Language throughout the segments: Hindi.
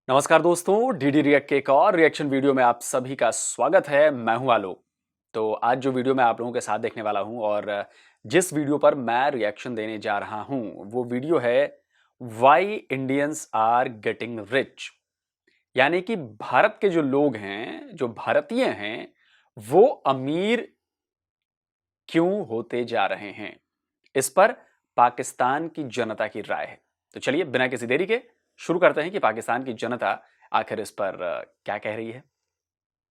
नमस्कार दोस्तों, डीडी रिएक्ट के एक और रिएक्शन वीडियो में आप सभी का स्वागत है। मैं हूं आलोक। तो आज जो वीडियो मैं आप लोगों के साथ देखने वाला हूं और जिस वीडियो पर मैं रिएक्शन देने जा रहा हूं वो वीडियो है why Indians are getting rich. यानी कि भारत के जो लोग हैं, जो भारतीय हैं, वो अमीर क्यों होते जा रहे हैं। इस पर पाकिस्तान की जनता की राय है। तो चलिए बिना किसी देरी के शुरू करते हैं कि पाकिस्तान की जनता आखिर इस पर क्या कह रही है।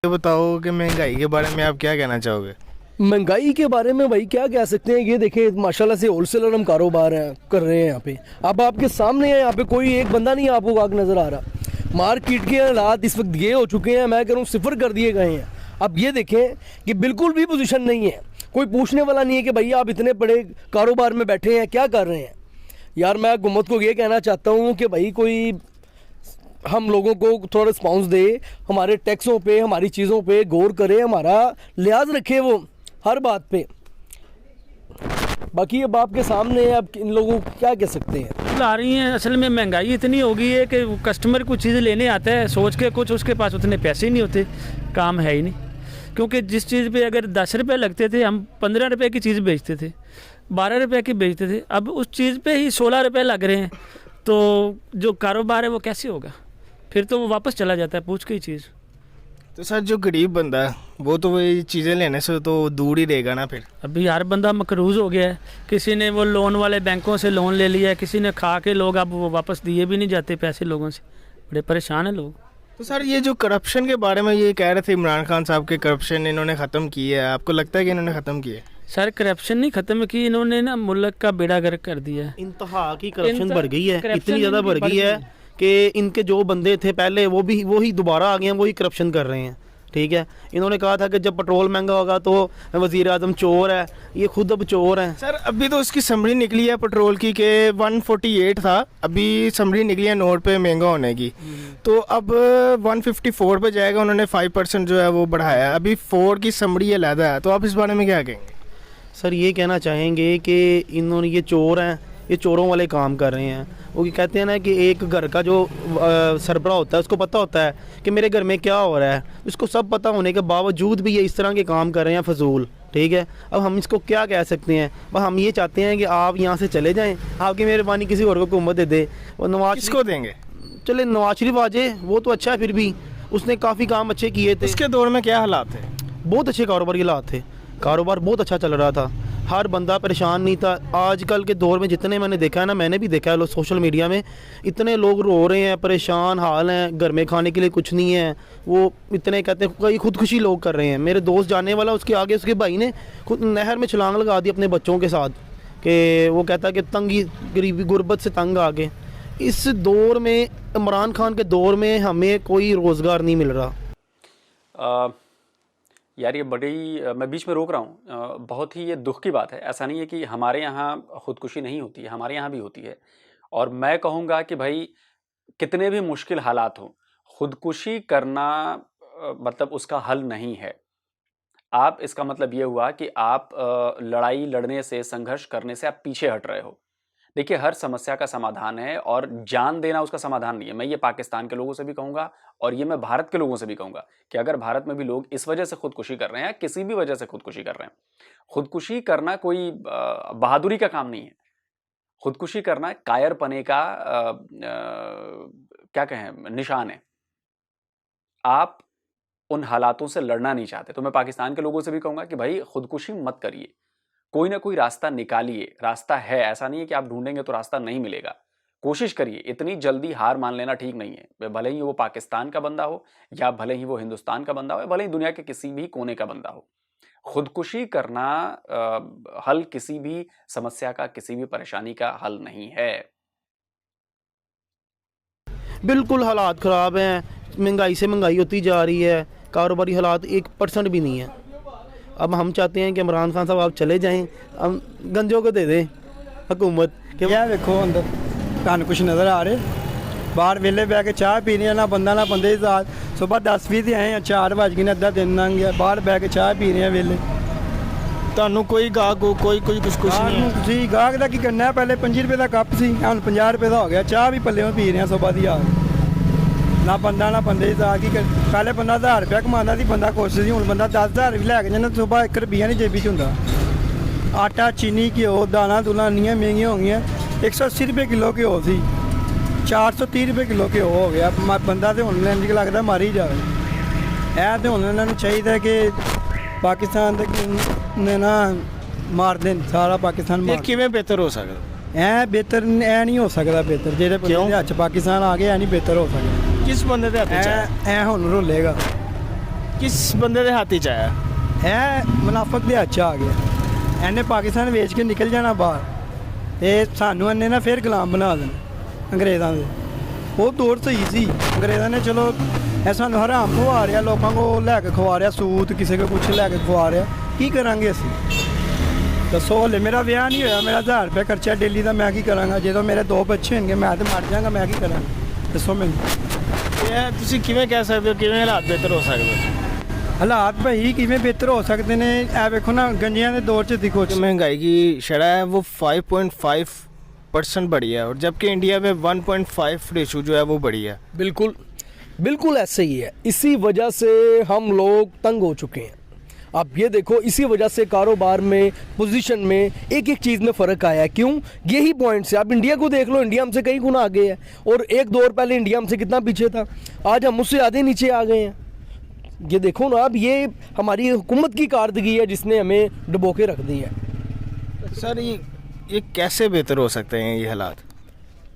ये बताओ कि महंगाई के बारे में आप क्या कहना चाहोगे। महंगाई के बारे में भाई क्या कह सकते हैं। ये देखें माशाल्लाह से होलसेलर हम कारोबार कर रहे हैं यहाँ पे। अब आपके सामने है, यहाँ पे कोई एक बंदा नहीं आपको आग नज़र आ रहा। मार्केट के हालात इस वक्त ये हो चुके हैं, मैं कह रहा हूँ सिफर कर दिए गए हैं। अब ये देखें कि बिल्कुल भी पोजीशन नहीं है, कोई पूछने वाला नहीं है कि भैया आप इतने बड़े कारोबार में बैठे हैं, क्या कर रहे हैं। यार मैं हुकूमत को ये कहना चाहता हूँ कि भाई कोई हम लोगों को थोड़ा रिस्पॉन्स दे, हमारे टैक्सों पे, हमारी चीज़ों पे गौर करे, हमारा लिहाज रखे वो हर बात पे। बाकी अब आपके सामने है, अब इन लोगों को क्या कह सकते हैं। आ रही हैं। असल में महंगाई इतनी हो गई है कि कस्टमर कुछ चीज़ लेने आता है सोच के कुछ, उसके पास उतने पैसे ही नहीं होते, काम है ही नहीं। क्योंकि जिस चीज़ पे अगर 10 रुपये लगते थे, हम 15 रुपये की चीज़ बेचते थे, 12 रुपये की बेचते थे, अब उस चीज़ पे ही 16 रुपये लग रहे हैं। तो जो कारोबार है वो कैसे होगा, फिर तो वो वापस चला जाता है पूछ के ही चीज़। तो सर जो गरीब बंदा है वो तो वही चीज़ें लेने से तो दूर ही रहेगा ना। फिर अभी हर बंदा मकरूज़ हो गया है। किसी ने वो लोन वाले बैंकों से लोन ले लिया है, किसी ने खा के लोग अब वो वापस दिए भी नहीं जाते पैसे लोगों से, बड़े परेशान हैं लोग। तो सर ये जो करप्शन के बारे में ये कह रहे थे इमरान खान साहब के करप्शन इन्होंने ख़त्म की है, आपको लगता है कि इन्होंने ख़त्म की है? सर करप्शन नहीं ख़त्म की, इन्होंने ना मुल्क का बेड़ा गर्क कर दिया है। इंतहा की करप्शन बढ़ गई है, इतनी ज़्यादा बढ़ गई है कि इनके जो बंदे थे पहले वो ही दोबारा आ गए हैं, वही करप्शन कर रहे हैं। ठीक है, इन्होंने कहा था कि जब पेट्रोल महंगा होगा तो वज़ीर आज़म चोर है, ये खुद अब चोर हैं। सर अभी तो उसकी समरी निकली है पेट्रोल की कि 148 था, अभी समरी निकली है नोट पे महंगा होने की, तो अब 154 पे जाएगा। उन्होंने 5% जो है वो बढ़ाया, अभी 4 की समरी अलहदा है। तो आप इस बारे में क्या कहेंगे? सर ये कहना चाहेंगे कि इन्होंने ये चोर हैं, ये चोरों वाले काम कर रहे हैं। वो कहते हैं ना कि एक घर का जो सरबराह होता है उसको पता होता है कि मेरे घर में क्या हो रहा है, उसको सब पता होने के बावजूद भी ये इस तरह के काम कर रहे हैं फजूल। ठीक है, अब हम इसको क्या कह सकते हैं। बस हम ये चाहते हैं कि आप यहाँ से चले जाएँ, आपकी मेहरबानी किसी और को हुकूमत दे दे। वो नवाज किसको देंगे? चले नवाज शरीफ आ जाए, वो तो अच्छा है, फिर भी उसने काफ़ी काम अच्छे किए थे। उसके दौर में क्या हालात थे? बहुत अच्छे कारोबारी हालात थे, कारोबार बहुत अच्छा चल रहा था, हर बंदा परेशान नहीं था। आजकल के दौर में जितने मैंने देखा है ना, मैंने भी देखा है सोशल मीडिया में, इतने लोग रो रहे हैं, परेशान हाल हैं, घर में खाने के लिए कुछ नहीं है। वो इतने कहते हैं कई खुदकुशी लोग कर रहे हैं। मेरे दोस्त जानने वाला, उसके आगे उसके भाई ने खुद नहर में छलांग लगा दी अपने बच्चों के साथ, कि वो कहता है कि तंगी गरीबी गुर्बत से तंग आ गए। इस दौर में, इमरान खान के दौर में हमें कोई रोज़गार नहीं मिल रहा। यार ये बड़ी, मैं बीच में रोक रहा हूँ, बहुत ही ये दुख की बात है। ऐसा नहीं है कि हमारे यहाँ खुदकुशी नहीं होती है, हमारे यहाँ भी होती है। और मैं कहूँगा कि भाई कितने भी मुश्किल हालात हों, खुदकुशी करना मतलब उसका हल नहीं है। आप, इसका मतलब ये हुआ कि आप लड़ाई लड़ने से, संघर्ष करने से आप पीछे हट रहे हो। देखिए हर समस्या का समाधान है और जान देना उसका समाधान नहीं है। मैं ये पाकिस्तान के लोगों से भी कहूँगा और ये मैं भारत के लोगों से भी कहूँगा कि अगर भारत में भी लोग इस वजह से खुदकुशी कर रहे हैं, किसी भी वजह से खुदकुशी कर रहे हैं, खुदकुशी करना कोई बहादुरी का काम नहीं है। खुदकुशी करना कायरपने का क्या कहें, निशान है। आप उन हालातों से लड़ना नहीं चाहते तो मैं पाकिस्तान के लोगों से भी कहूँगा कि भाई खुदकुशी मत करिए, कोई ना कोई रास्ता निकालिए। रास्ता है, ऐसा नहीं है कि आप ढूंढेंगे तो रास्ता नहीं मिलेगा। कोशिश करिए, इतनी जल्दी हार मान लेना ठीक नहीं है। भले ही वो पाकिस्तान का बंदा हो या भले ही वो हिंदुस्तान का बंदा हो या भले ही दुनिया के किसी भी कोने का बंदा हो, खुदकुशी करना हल किसी भी समस्या का, किसी भी परेशानी का हल नहीं है। बिल्कुल हालात ख़राब हैं, महंगाई से महंगाई होती जा रही है, कारोबारी हालात 1% भी नहीं है। अब हम चाहते हैं कि इमरान खान साहब आप चले जाएं, हम गंजों को दे दें हुकूमत के। क्या देखो अंदर ਤੁਹਾਨੂੰ कुछ नज़र आ रहे, बाहर वेले बह के चाह पी रहे हैं, ना बंदा ना बंदे की साथ। सुबह 10 बजे आए हैं, 4 बज गए, अद्धा दिन लंघ गया, बाहर बह के चाह पी रहे हैं वेले। ਤੁਹਾਨੂੰ ਕੋਈ ਗਾਹਕ ਕੋਈ ਕੁਝ ਨਹੀਂ ਹੈ? ਤੁਸੀਂ ਗਾਹਕ ਦਾ ਕੀ ਕਰਨਾ, ਪਹਿਲੇ 5 रुपए का कप सी, ਹੁਣ 50 रुपए का हो गया। चाह भी पल्ले में पी रहे हैं सुबह दी। ਨਾ ਬੰਦਾ ਨਾ ਬੰਦੇ ਦੀ ਜ਼ਾਤ ਕੀ ਪਹਿਲੇ ਬੰਦਾ 1000 ਰੁਪਇਆ ਕਮਾਉਂਦਾ ਸੀ ਬੰਦਾ ਖੁਸ਼ ਸੀ ਹੁਣ ਬੰਦਾ 10000 ਵੀ ਲੈ ਕੇ ਜਾਂਦਾ ਸੁਬਾਹ 1 ਰੁਪਈਆ ਨਹੀਂ ਜੇਬੀ 'ਚ ਹੁੰਦਾ ਆਟਾ ਚੀਨੀ ਘਿਓ ਦਾਲਾਂ ਦੂਲਾਂ ਇੰਨੀਆਂ ਮਹਿੰਗੀਆਂ ਹੋ ਗਈਆਂ 180 ਰੁਪਏ ਕਿਲੋ ਘਿਓ ਸੀ 430 ਰੁਪਏ ਕਿਲੋ ਘਿਓ ਹੋ ਗਿਆ ਬੰਦਾ ਤੇ ਹੁਣ ਇੰਝ ਲੱਗਦਾ ਮਰ ਹੀ ਜਾਵੇ ਇਹ ਤੇ ਹੁਣ ਇਹਨਾਂ ਨੂੰ ਚਾਹੀਦਾ ਕਿ ਪਾਕਿਸਤਾਨ ਦੇ ਨੇ ਨਾ ਮਾਰ ਦੇਣ ਸਾਰਾ ਪਾਕਿਸਤਾਨ ये ਮਾਰ किवें बेहतर हो सकता ਐ ਬਿਹਤਰ ਐ ਨਹੀਂ ਹੋ ਸਕਦਾ ਬਿਹਤਰ ਜਿਹੜੇ ਬੰਦੇ ਦੇ ਹੱਥ 'ਚ ਪਾਕਿਸਤਾਨ ਆ ਗਿਆ ਐ ਨਹੀਂ ਬਿਹਤਰ ਹੋ ਸਕਦਾ किस बंदे दे हाथ च आया ਐ ਹੁਣ ਰੋਲੇਗਾ किस बंदे दे हाथ च आया ਐ ਮੁਨਾਫਕ ਦੇ ਹੱਥ 'ਚ ਆ ਗਿਆ ਐਨੇ ਪਾਕਿਸਤਾਨ ਵੇਚ ਕੇ ਨਿਕਲ ਜਾਣਾ ਬਾਹਰ ਤੇ ਸਾਨੂੰ ਇਹਨੇ ਨਾ ਫਿਰ ਗੁਲਾਮ ਬਣਾ ਦੇਣਾ ਅੰਗਰੇਜ਼ਾਂ ਦੇ ਉਹ ਦੌਰ ਸਹੀ ਸੀ ਅੰਗਰੇਜ਼ਾਂ ਨੇ ਚਲੋ ਇਹ ਸਾਨੂੰ ਹਰਾਮ ਖਵਾ ਰਿਹਾ ਲੋਕਾਂ ਕੋ ਲੈ ਕੇ ਖਵਾ ਰਿਹਾ ਸੂਤ ਕਿਸੇ ਕੋ ਕੁਛ ਲੈ ਕੇ ਖਵਾ ਰਿਹਾ ਕੀ ਕਰਾਂਗੇ ਅਸੀਂ ਦੱਸੋ ਹਲੇ ਮੇਰਾ ਵਿਆਹ ਨਹੀਂ ਹੋਇਆ ਮੇਰਾ 1000 ਰੁਪਏ ਖਰਚਾ ਡੇਲੀ ਦਾ ਮੈਂ ਕੀ ਕਰਾਂਗਾ ਜਦੋਂ ਮੇਰੇ 2 ਬੱਚੇ ਹੋਣਗੇ ਮੈਂ ਤਾਂ ਮਰ ਜਾਵਾਂਗਾ ਮੈਂ ਕੀ ਕਰਾਂ ਦੱਸੋ ਮੈਨੂੰ ਇਹ ਤੁਸੀਂ ਕਿਵੇਂ ਕਹਿ ਸਕਦੇ ਹੋ ਕਿਵੇਂ ਹਾਲਾਤ ਬਿਹਤਰ ਹੋ ਸਕਦੇ ਹਾਲਾਤ ਭਾਈ ਕਿਵੇਂ ਬਿਹਤਰ ਹੋ ਸਕਦੇ ਨੇ ਇਹ ਵੇਖੋ ਨਾ ਗੰਜਿਆਂ ਦੇ ਦੌਰ 'ਚ ਦੇਖੋ जो महंगाई की शरह है वो 5.5% बढ़ी है और जबकि इंडिया में 1.5 रेशो जो है वो बढ़ी है बिल्कुल बिल्कुल ऐसे ही है इसी वजह से हम लोग तंग हो चुके हैं आप ये देखो इसी वजह से कारोबार में पोजीशन में एक एक चीज़ में फ़र्क आया है क्यों यही पॉइंट से आप इंडिया को देख लो इंडिया हमसे कई गुना आगे है और एक दौर पहले इंडिया हमसे कितना पीछे था आज हम उससे आधे नीचे आ गए हैं ये देखो ना अब ये हमारी हुकूमत की कारदगी है जिसने हमें डुबो के रख दी है सर ये कैसे बेहतर हो सकते हैं ये हालात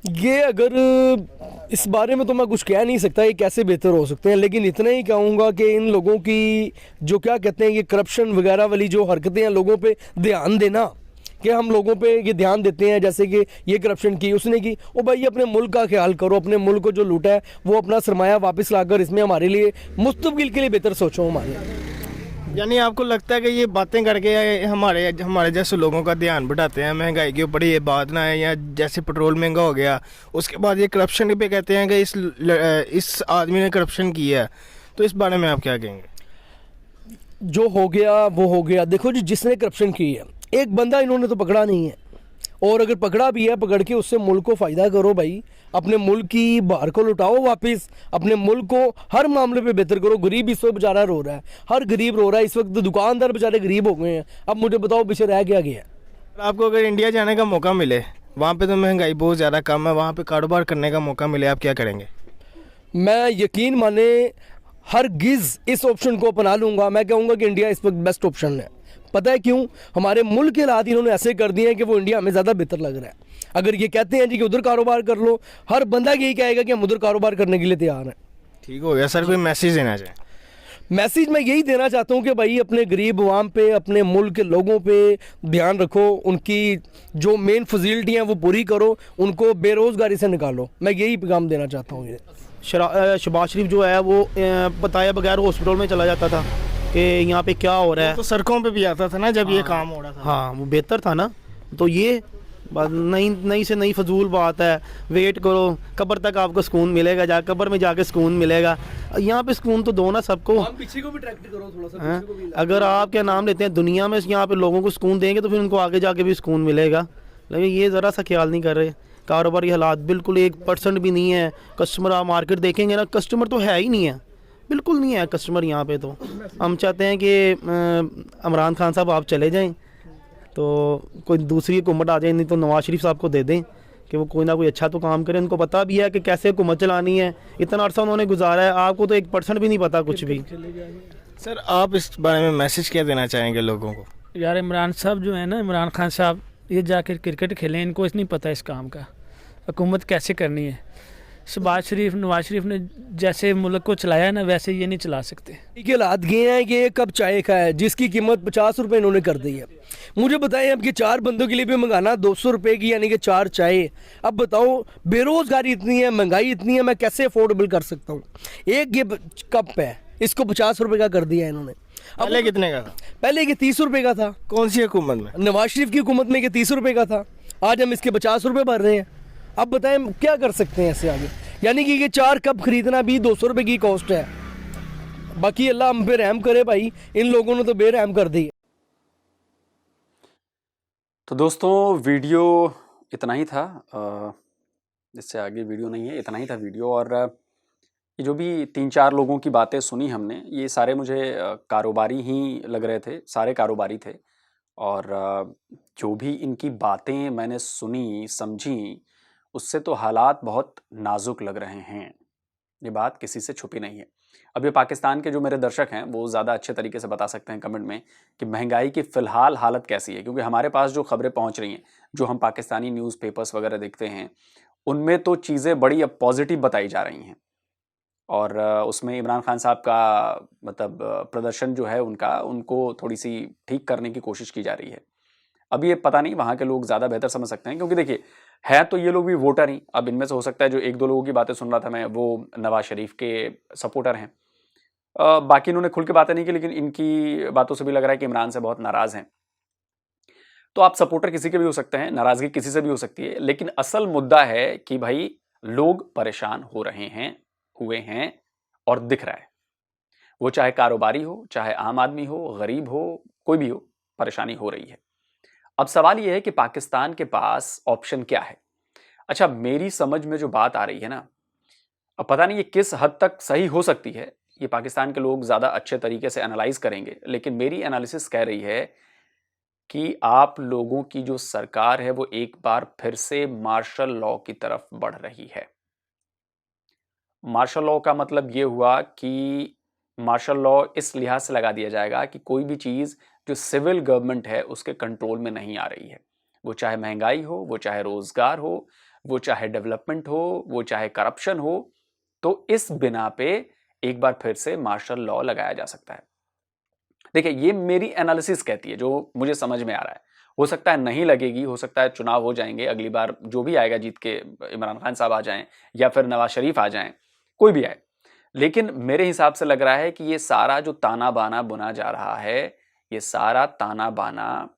ये अगर इस बारे में तो मैं कुछ कह नहीं सकता ये कैसे बेहतर हो सकते हैं लेकिन इतना ही कहूँगा कि इन लोगों की जो क्या कहते हैं ये करप्शन वगैरह वाली जो हरकतें हैं लोगों पे ध्यान देना कि हम लोगों पे ये ध्यान देते हैं जैसे कि ये करप्शन की उसने की ओ भाई अपने मुल्क का ख्याल करो अपने मुल्क को जो लूटा है वो अपना सरमाया वापस लाकर इसमें हमारे लिए मुस्तकबिल के लिए बेहतर सोचो हमारे यानी आपको लगता है कि ये बातें करके हमारे जैसे लोगों का ध्यान बढ़ाते हैं महंगाई के ऊपर ये बात ना है या जैसे पेट्रोल महंगा हो गया उसके बाद ये करप्शन पे कहते हैं कि इस आदमी ने करप्शन किया है तो इस बारे में आप क्या कहेंगे जो हो गया वो हो गया देखो जी जिसने करप्शन की है एक बंदा इन्होंने तो पकड़ा नहीं है और अगर पकड़ा भी है पकड़ के उससे मुल्क को फ़ायदा करो भाई अपने मुल्क की बाहर को लुटाओ वापस अपने मुल्क को हर मामले पे बेहतर करो गरीब इस वक्त बेचारा रो रहा है हर गरीब रो रहा है इस वक्त दुकानदार बेचारे गरीब हो गए हैं अब मुझे बताओ पीछे रह क्या गया आपको अगर इंडिया जाने का मौका मिले वहाँ पे तो महंगाई बहुत ज़्यादा कम है वहाँ पे कारोबार करने का मौका मिले आप क्या करेंगे मैं यकीन माने हर गिज़ इस ऑप्शन को अपना लूँगा मैं कहूँगा कि इंडिया इस वक्त बेस्ट ऑप्शन है पता है क्यों हमारे मुल्क के हालात इन्होंने ऐसे कर दिए हैं कि वो इंडिया हमें ज़्यादा बेहतर लग रहा है अगर ये कहते हैं जी कि उधर कारोबार कर लो हर बंदा यही कहेगा कि हम उधर कारोबार करने के लिए तैयार हैं ठीक हो गया सर कोई मैसेज देना चाहिए मैसेज मैं यही देना चाहता हूँ कि भाई अपने गरीब अवाम पे अपने मुल्क के लोगों पे ध्यान रखो उनकी जो मेन फजिलिटी हैं वो पूरी करो उनको बेरोज़गारी से निकालो मैं यही पैगाम देना चाहता हूँ शहबाज शरीफ जो है वो बताए बगैर हॉस्पिटल में चला जाता था कि यहाँ पे क्या हो रहा है तो सड़कों पे भी आता था ना जब ये काम हो रहा था हाँ वो बेहतर था ना तो ये नई से नई फजूल बात है वेट करो कब्र तक आपको सुकून मिलेगा कब्र में जाके सुकून मिलेगा यहाँ पे सुकून तो दो ना सबको पीछे को भी ट्रैक्ट करो थोड़ा सा हाँ? अगर आप क्या नाम लेते हैं दुनिया में यहाँ पे लोगों को सुकून देंगे तो फिर उनको आगे जाके भी सुकून मिलेगा लेकिन ये ज़रा सा ख्याल नहीं कर रहे कारोबारी हालात बिल्कुल 1% भी नहीं है कस्टमर आप मार्केट देखेंगे ना कस्टमर तो है ही नहीं है बिल्कुल नहीं है कस्टमर यहाँ पे तो हम चाहते हैं कि इमरान खान साहब आप चले जाएं तो कोई दूसरी हुकूमत आ जाए नहीं तो नवाज शरीफ साहब को दे दें कि वो कोई ना कोई अच्छा तो काम करें उनको पता भी है कि कैसे हुकूमत चलानी है इतना अर्सा उन्होंने गुजारा है आपको तो 1% भी नहीं पता कुछ भी सर आप इस बारे में मैसेज क्या देना चाहेंगे लोगों को यार इमरान साहब जो है ना इमरान खान साहब ये जाकर क्रिकेट खेलें इनको नहीं पता इस काम का हुकूमत कैसे करनी है शहबाज शरीफ नवाज शरीफ ने जैसे मुल्क को चलाया है ना वैसे ये नहीं चला सकते के हालात गए हैं कि कब चाय का है जिसकी कीमत 50 रुपये इन्होंने कर दी है मुझे बताएं अब कि 4 बंदों के लिए भी मंगाना 200 रुपये की यानी कि 4 चाय अब बताओ बेरोज़गारी इतनी है महंगाई इतनी है मैं कैसे अफोर्डेबल कर सकता हूँ एक ये कप है इसको 50 रुपये का कर दिया इन्होंने पहले कितने का था पहले ये 30 रुपये का था कौन सी हुकूमत में नवाज शरीफ की हुकूमत में ये 30 रुपये का था आज हम इसके 50 रुपये भर रहे हैं अब बताएं क्या कर सकते हैं इससे आगे यानी कि ये 4 कप खरीदना भी 200 रुपये की कॉस्ट है बाकी अल्लाह हम पे रहम करे भाई इन लोगों ने तो बेरहम कर दी तो दोस्तों वीडियो इतना ही था इससे आगे वीडियो नहीं है इतना ही था वीडियो और ये जो भी 3-4 लोगों की बातें सुनी हमने, ये सारे मुझे कारोबारी ही लग रहे थे, सारे कारोबारी थे। और जो भी इनकी बातें मैंने सुनी, समझी, उससे तो हालात बहुत नाज़ुक लग रहे हैं। ये बात किसी से छुपी नहीं है। अब ये पाकिस्तान के जो मेरे दर्शक हैं, वो ज़्यादा अच्छे तरीके से बता सकते हैं कमेंट में कि महँगाई की फ़िलहाल हालत कैसी है, क्योंकि हमारे पास जो खबरें पहुँच रही हैं, जो हम पाकिस्तानी न्यूज़पेपर्स वगैरह देखते हैं, उनमें तो चीज़ें बड़ी अब पॉज़िटिव बताई जा रही हैं। और उसमें इमरान खान साहब का मतलब प्रदर्शन जो है उनका, उनको थोड़ी-सी ठीक करने की कोशिश की जा रही है। अब ये पता नहीं, वहाँ के लोग ज़्यादा बेहतर समझ सकते हैं, क्योंकि देखिए, हैं तो ये लोग भी वोटर ही। अब इनमें से हो सकता है जो 1-2 लोगों की बातें सुन रहा था मैं, वो नवाज़ शरीफ के सपोर्टर हैं। बाकी इन्होंने खुल के बातें नहीं की, लेकिन इनकी बातों से भी लग रहा है कि इमरान से बहुत नाराज़ हैं। तो आप सपोर्टर किसी के भी हो सकते हैं, नाराज़गी किसी से भी हो सकती है, लेकिन असल मुद्दा है कि भाई लोग परेशान हो रहे हैं, हुए हैं और दिख रहा है। वो चाहे कारोबारी हो, चाहे आम आदमी हो, गरीब हो, कोई भी हो, परेशानी हो रही है। अब सवाल ये है कि पाकिस्तान के पास ऑप्शन क्या है? अच्छा, मेरी समझ में जो बात आ रही है ना, अब पता नहीं ये किस हद तक सही हो सकती है, ये पाकिस्तान के लोग ज़्यादा अच्छे तरीके से एनालाइज़ करेंगे, लेकिन मेरी एनालिसिस कह रही है कि आप लोगों की जो सरकार है, वो एक बार फिर से मार्शल लॉ की तरफ बढ़ रही है। मार्शल लॉ का मतलब ये हुआ कि मार्शल लॉ इस लिहाज से लगा दिया जाएगा कि कोई भी चीज़ जो सिविल गवर्नमेंट है उसके कंट्रोल में नहीं आ रही है। वो चाहे महंगाई हो, वो चाहे रोजगार हो, वो चाहे डेवलपमेंट हो, वो चाहे करप्शन हो, तो इस बिना पे एक बार फिर से मार्शल लॉ लगाया जा सकता है। देखिए, ये मेरी एनालिसिस कहती है, जो मुझे समझ में आ रहा है। हो सकता है नहीं लगेगी, हो सकता है चुनाव हो जाएंगे, अगली बार जो भी आएगा जीत के, इमरान खान साहब आ जाएं या फिर नवाज शरीफ आ जाएं, कोई भी आए। लेकिन मेरे हिसाब से लग रहा है कि ये सारा जो ताना बाना बुना जा रहा है, ये सारा ताना बाना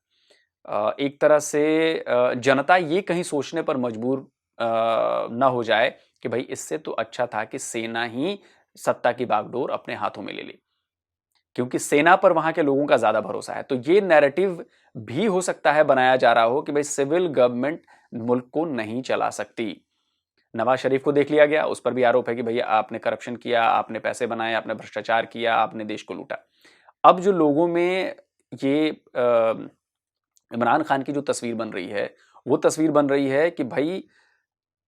एक तरह से जनता ये कहीं सोचने पर मजबूर ना हो जाए कि भाई इससे तो अच्छा था कि सेना ही सत्ता की बागडोर अपने हाथों में ले ले, क्योंकि सेना पर वहां के लोगों का ज्यादा भरोसा है। तो ये नैरेटिव भी हो सकता है बनाया जा रहा हो कि भाई सिविल गवर्नमेंट मुल्क को नहीं चला सकती। नवाज शरीफ को देख लिया गया, उस पर भी आरोप है कि भैया आपने करप्शन किया, आपने पैसे बनाए, आपने भ्रष्टाचार किया, आपने देश को लूटा। अब जो लोगों में ये इमरान खान की जो तस्वीर बन रही है, वो तस्वीर बन रही है कि भाई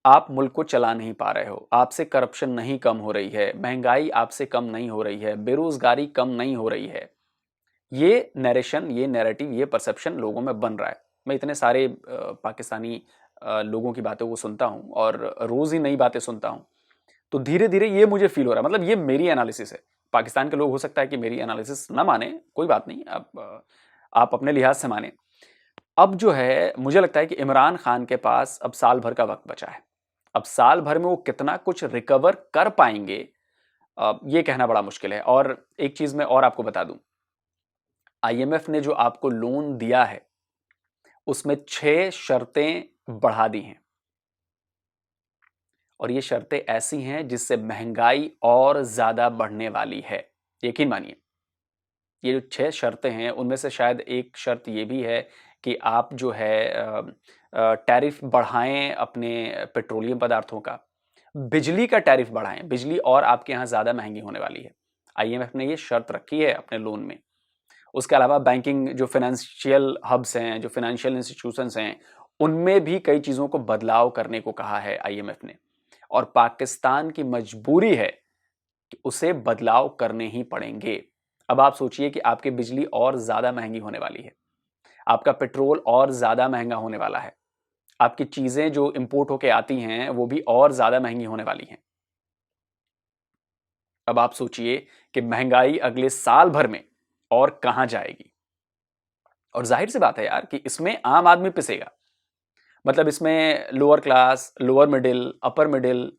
आप मुल्क को चला नहीं पा रहे हो, आपसे करप्शन नहीं कम हो रही है, महंगाई आपसे कम नहीं हो रही है, बेरोजगारी कम नहीं हो रही है। ये नैरेशन, ये नैरेटिव, ये परसेप्शन लोगों में बन रहा है। मैं इतने सारे पाकिस्तानी लोगों की बातों को सुनता हूं और रोज ही नई बातें सुनता हूं, तो धीरे धीरे ये मुझे फील हो रहा है। मतलब ये मेरी एनालिसिस है। पाकिस्तान के लोग हो सकता है कि मेरी एनालिसिस ना माने, कोई बात नहीं, आप अपने लिहाज से माने। अब जो है मुझे लगता है कि इमरान खान के पास अब साल भर का वक्त बचा है। अब साल भर में वो कितना कुछ रिकवर कर पाएंगे, ये कहना बड़ा मुश्किल है। और एक चीज मैं और आपको बता दूं, आईएमएफ ने जो आपको लोन दिया है उसमें 6 शर्तें बढ़ा दी हैं, और ये शर्तें ऐसी हैं जिससे महंगाई और ज्यादा बढ़ने वाली है। यकीन मानिए, ये जो 6 शर्तें हैं उनमें से शायद एक शर्त ये भी है कि आप जो है टैरिफ बढ़ाएं अपने पेट्रोलियम पदार्थों का, बिजली का टैरिफ बढ़ाएं, बिजली और आपके यहाँ ज़्यादा महंगी होने वाली है। आईएमएफ ने ये शर्त रखी है अपने लोन में। उसके अलावा बैंकिंग जो फाइनेंशियल हब्स हैं, जो फाइनेंशियल इंस्टीट्यूशंस हैं, उनमें भी कई चीज़ों को बदलाव करने को कहा है आईएमएफ ने, और पाकिस्तान की मजबूरी है कि उसे बदलाव करने ही पड़ेंगे। अब आप सोचिए कि आपकी बिजली और ज़्यादा महंगी होने वाली है, आपका पेट्रोल और ज़्यादा महंगा होने वाला है, आपकी चीज़ें जो इंपोर्ट होके आती हैं वो भी और ज़्यादा महंगी होने वाली हैं। अब आप सोचिए कि महंगाई अगले साल भर में और कहां जाएगी। और जाहिर सी बात है यार कि इसमें आम आदमी पिसेगा। मतलब इसमें lower class, lower middle, upper middle,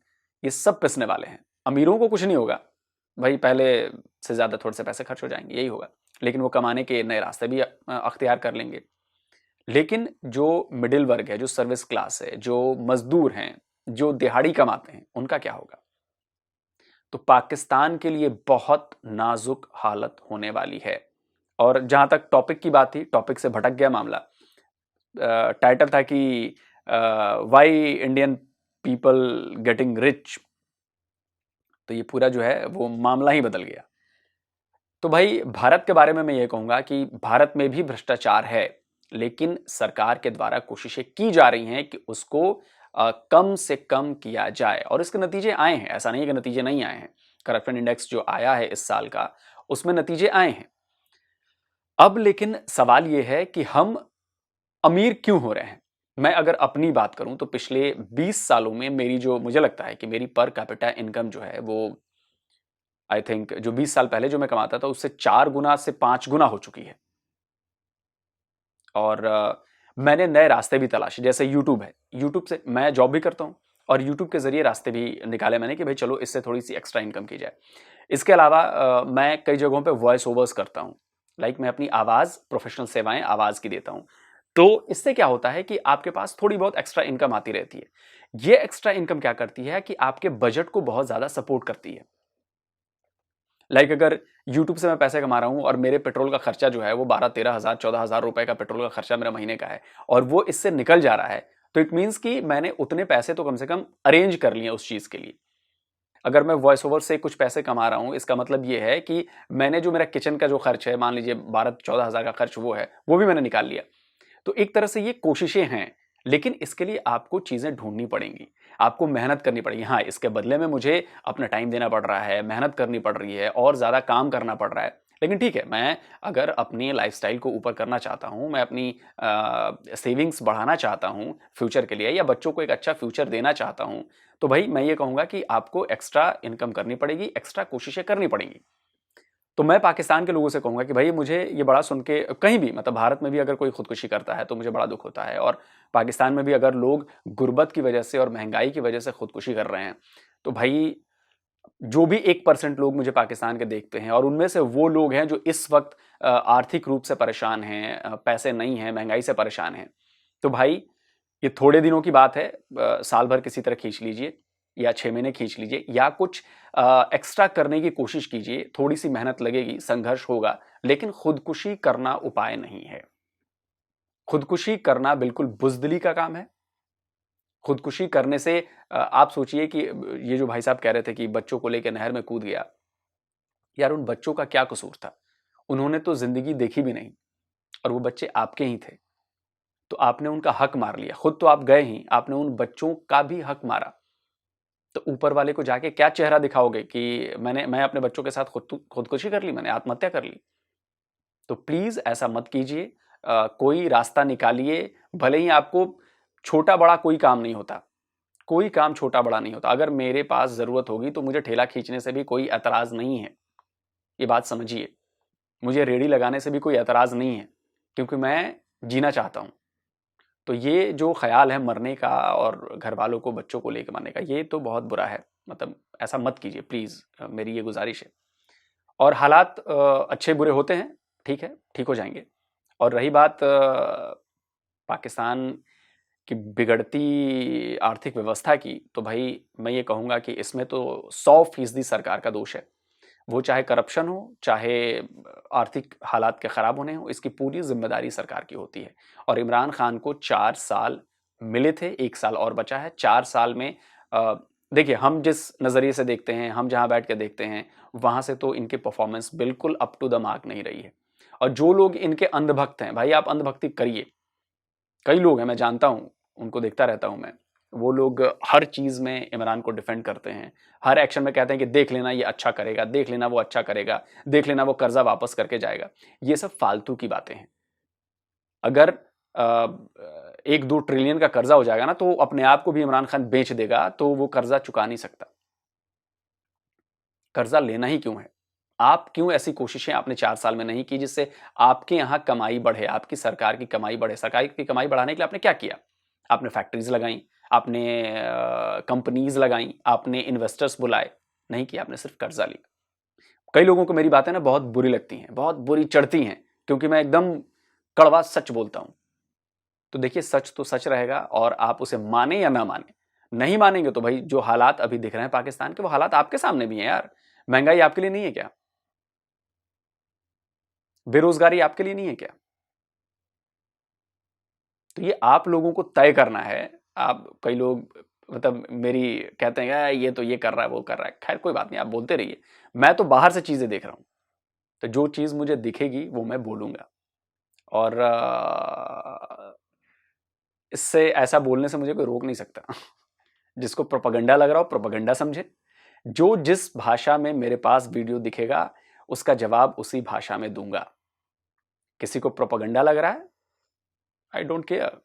ये सब पिसने वाले हैं। अमीरों को कुछ नहीं होगा, भाई पहले से ज़्यादा थोड़े से पैसे खर्च हो जाएंगे, यही होगा, लेकिन वो कमाने के नए रास्ते भी अख्तियार कर लेंगे। लेकिन जो मिडिल वर्ग है, जो सर्विस क्लास है, जो मजदूर हैं, जो दिहाड़ी कमाते हैं, उनका क्या होगा? तो पाकिस्तान के लिए बहुत नाजुक हालत होने वाली है। और जहां तक टॉपिक की बात थी, टॉपिक से भटक गया मामला। टाइटल था कि why Indian people getting rich. तो ये पूरा जो है वो मामला ही बदल गया। तो भाई भारत के बारे में मैं ये कहूँगा कि भारत में भी भ्रष्टाचार है, लेकिन सरकार के द्वारा कोशिशें की जा रही हैं कि उसको कम से कम किया जाए, और इसके नतीजे आए हैं। ऐसा नहीं है कि नतीजे नहीं आए हैं। करप्शन इंडेक्स जो आया है इस साल का, उसमें नतीजे आए हैं। अब लेकिन सवाल ये है कि हम अमीर क्यों हो रहे हैं। मैं अगर अपनी बात करूं तो पिछले 20 सालों में मेरी जो, मुझे लगता है कि मेरी पर कैपिटा इनकम जो है वो आई थिंक जो 20 साल पहले जो मैं कमाता था उससे 4 गुना से 5 गुना हो चुकी है। और मैंने नए रास्ते भी तलाशे, जैसे यूट्यूब है। यूट्यूब से मैं जॉब भी करता हूं और यूट्यूब के जरिए रास्ते भी निकाले मैंने कि भाई चलो इससे थोड़ी सी एक्स्ट्रा इनकम की जाए। इसके अलावा मैं कई जगहों पे वॉइस ओवर्स करता हूं, लाइक मैं अपनी आवाज़, प्रोफेशनल सेवाएं आवाज़ की देता हूं। तो इससे क्या होता है कि आपके पास थोड़ी बहुत एक्स्ट्रा इनकम आती रहती है। ये एक्स्ट्रा इनकम क्या करती है कि आपके बजट को बहुत ज़्यादा सपोर्ट करती है। लाइक अगर यूट्यूब से मैं पैसे कमा रहा हूं और मेरे पेट्रोल का खर्चा जो है वो 12-13 हज़ार 14 हज़ार रुपए का पेट्रोल का खर्चा मेरा महीने का है और वो इससे निकल जा रहा है, तो इट मीन्स कि मैंने उतने पैसे तो कम से कम अरेंज कर लिए उस चीज़ के लिए। अगर मैं वॉइस ओवर से कुछ पैसे कमा रहा हूं, इसका मतलब ये है कि मैंने जो मेरा किचन का जो खर्च है, मान लीजिए 12-14 हज़ार का खर्च वो है, वो भी मैंने निकाल लिया। तो एक तरह से ये कोशिशें हैं, लेकिन इसके लिए आपको चीज़ें ढूंढनी पड़ेंगी, आपको मेहनत करनी पड़ेगी। हाँ, इसके बदले में मुझे अपना टाइम देना पड़ रहा है, मेहनत करनी पड़ रही है और ज़्यादा काम करना पड़ रहा है, लेकिन ठीक है, मैं अगर अपनी लाइफस्टाइल को ऊपर करना चाहता हूँ, मैं अपनी सेविंग्स बढ़ाना चाहता हूँ फ्यूचर के लिए, या बच्चों को एक अच्छा फ्यूचर देना चाहता हूँ, तो भाई मैं ये कहूँगा कि आपको एक्स्ट्रा इनकम करनी पड़ेगी, एक्स्ट्रा कोशिशें करनी पड़ेंगी। तो मैं पाकिस्तान के लोगों से कहूँगा कि भाई मुझे ये बड़ा सुन के, कहीं भी मतलब भारत में भी अगर कोई खुदकुशी करता है तो मुझे बड़ा दुख होता है, और पाकिस्तान में भी अगर लोग गुर्बत की वजह से और महंगाई की वजह से खुदकुशी कर रहे हैं, तो भाई जो भी 1% लोग मुझे पाकिस्तान के देखते हैं और उनमें से वो लोग हैं जो इस वक्त आर्थिक रूप से परेशान हैं, पैसे नहीं हैं, महंगाई से परेशान हैं, तो भाई ये थोड़े दिनों की बात है, साल भर किसी तरह खींच लीजिए या 6 महीने खींच लीजिए, या कुछ एक्स्ट्रा करने की कोशिश कीजिए। थोड़ी सी मेहनत लगेगी, संघर्ष होगा, लेकिन खुदकुशी करना उपाय नहीं है। खुदकुशी करना बिल्कुल बुज़दिली का काम है। खुदकुशी करने से आप सोचिए कि ये जो भाई साहब कह रहे थे कि बच्चों को लेकर नहर में कूद गया, यार उन बच्चों का क्या कसूर था? उन्होंने तो जिंदगी देखी भी नहीं और वो बच्चे आपके ही थे, तो आपने उनका हक मार लिया। खुद तो आप गए ही, आपने उन बच्चों का भी हक मारा। तो ऊपर वाले को जाके क्या चेहरा दिखाओगे कि मैं अपने बच्चों के साथ खुदकुशी कर ली, मैंने आत्महत्या कर ली? तो प्लीज ऐसा मत कीजिए। कोई रास्ता निकालिए। भले ही आपको छोटा बड़ा कोई काम नहीं होता, कोई काम छोटा बड़ा नहीं होता। अगर मेरे पास जरूरत होगी तो मुझे ठेला खींचने से भी कोई एतराज नहीं है, ये बात समझिए। मुझे रेड़ी लगाने से भी कोई एतराज नहीं है, क्योंकि मैं जीना चाहता हूं। तो ये जो ख्याल है मरने का और घर वालों को, बच्चों को लेकर मरने का, ये तो बहुत बुरा है। मतलब ऐसा मत कीजिए प्लीज, मेरी ये गुजारिश है। और हालात अच्छे बुरे होते हैं, ठीक है, ठीक हो जाएंगे। और रही बात पाकिस्तान की बिगड़ती आर्थिक व्यवस्था की, तो भाई मैं ये कहूँगा कि इसमें तो 100% सरकार का दोष है। वो चाहे करप्शन हो, चाहे आर्थिक हालात के ख़राब होने हो, इसकी पूरी जिम्मेदारी सरकार की होती है। और इमरान खान को 4 साल मिले थे, 1 साल और बचा है। 4 साल में देखिए, हम जिस नज़रिए से देखते हैं, हम जहाँ बैठ के देखते हैं, वहाँ से तो इनकी परफॉर्मेंस बिल्कुल अप टू द मार्क नहीं रही है। और जो लोग इनके अंधभक्त हैं, भाई आप अंधभक्ति करिए। कई लोग हैं, मैं जानता हूँ, उनको देखता रहता हूँ मैं, वो लोग हर चीज़ में इमरान को डिफेंड करते हैं, हर एक्शन में कहते हैं कि देख लेना ये अच्छा करेगा, देख लेना वो अच्छा करेगा, देख लेना वो कर्जा वापस करके जाएगा। ये सब फालतू की बातें हैं। अगर 1-2 ट्रिलियन का कर्जा हो जाएगा ना, तो अपने आप को भी इमरान खान बेच देगा, तो वो कर्जा चुका नहीं सकता। कर्जा लेना ही क्यों है? आप क्यों ऐसी कोशिशें आपने 4 साल में नहीं की जिससे आपके यहाँ कमाई बढ़े, आपकी सरकार की कमाई बढ़े? सरकार की कमाई बढ़ाने के लिए आपने क्या किया? आपने फैक्ट्रीज लगाई, आपने कंपनीज लगाई, आपने इन्वेस्टर्स बुलाए? नहीं किया, आपने सिर्फ कर्जा लिया। कई लोगों को मेरी बातें ना बहुत बुरी लगती हैं, बहुत बुरी चढ़ती हैं, क्योंकि मैं एकदम कड़वा सच बोलता हूं। तो देखिए, सच तो सच रहेगा, और आप उसे माने या ना माने। नहीं मानेंगे तो भाई जो हालात अभी दिख रहे हैं पाकिस्तान के, वो हालात आपके सामने भी हैं यार। महंगाई आपके लिए नहीं है क्या? बेरोजगारी आपके लिए नहीं है क्या? तो ये आप लोगों को तय करना है। आप, कई लोग मतलब मेरी कहते हैं यार ये तो ये कर रहा है वो कर रहा है, खैर कोई बात नहीं, आप बोलते रहिए, मैं तो बाहर से चीज़ें देख रहा हूँ, तो जो चीज़ मुझे दिखेगी वो मैं बोलूँगा। और इससे ऐसा बोलने से मुझे कोई रोक नहीं सकता। जिसको प्रोपेगेंडा लग रहा हो प्रोपेगेंडा समझे, जो जिस भाषा में मेरे पास वीडियो दिखेगा उसका जवाब उसी भाषा में दूंगा। किसी को प्रोपेगेंडा लग रहा है, आई डोंट केयर,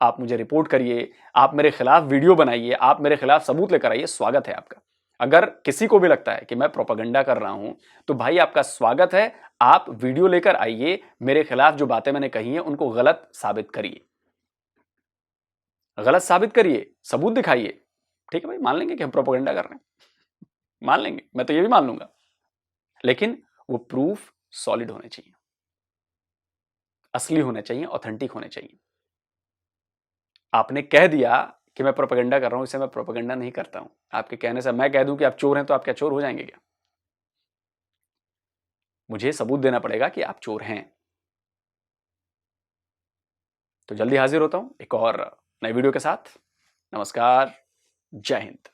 आप मुझे रिपोर्ट करिए, आप मेरे खिलाफ वीडियो बनाइए, आप मेरे खिलाफ सबूत लेकर आइए, स्वागत है आपका। अगर किसी को भी लगता है कि मैं प्रोपेगेंडा कर रहा हूं तो भाई आपका स्वागत है, आप वीडियो लेकर आइए, मेरे खिलाफ जो बातें मैंने कही हैं उनको गलत साबित करिए, गलत साबित करिए, सबूत दिखाइए। ठीक है भाई, मान लेंगे कि हम प्रोपेगेंडा कर रहे हैं, मान लेंगे, मैं तो ये भी मान लूंगा, लेकिन वो प्रूफ सॉलिड होने चाहिए, असली होने चाहिए, ऑथेंटिक होने चाहिए। आपने कह दिया कि मैं प्रोपेगेंडा कर रहा हूं, इसे मैं प्रोपेगेंडा नहीं करता हूं। आपके कहने से मैं कह दूं कि आप चोर हैं तो आप क्या चोर हो जाएंगे क्या? मुझे सबूत देना पड़ेगा कि आप चोर हैं। तो जल्दी हाजिर होता हूं एक और नए वीडियो के साथ। नमस्कार, जय हिंद।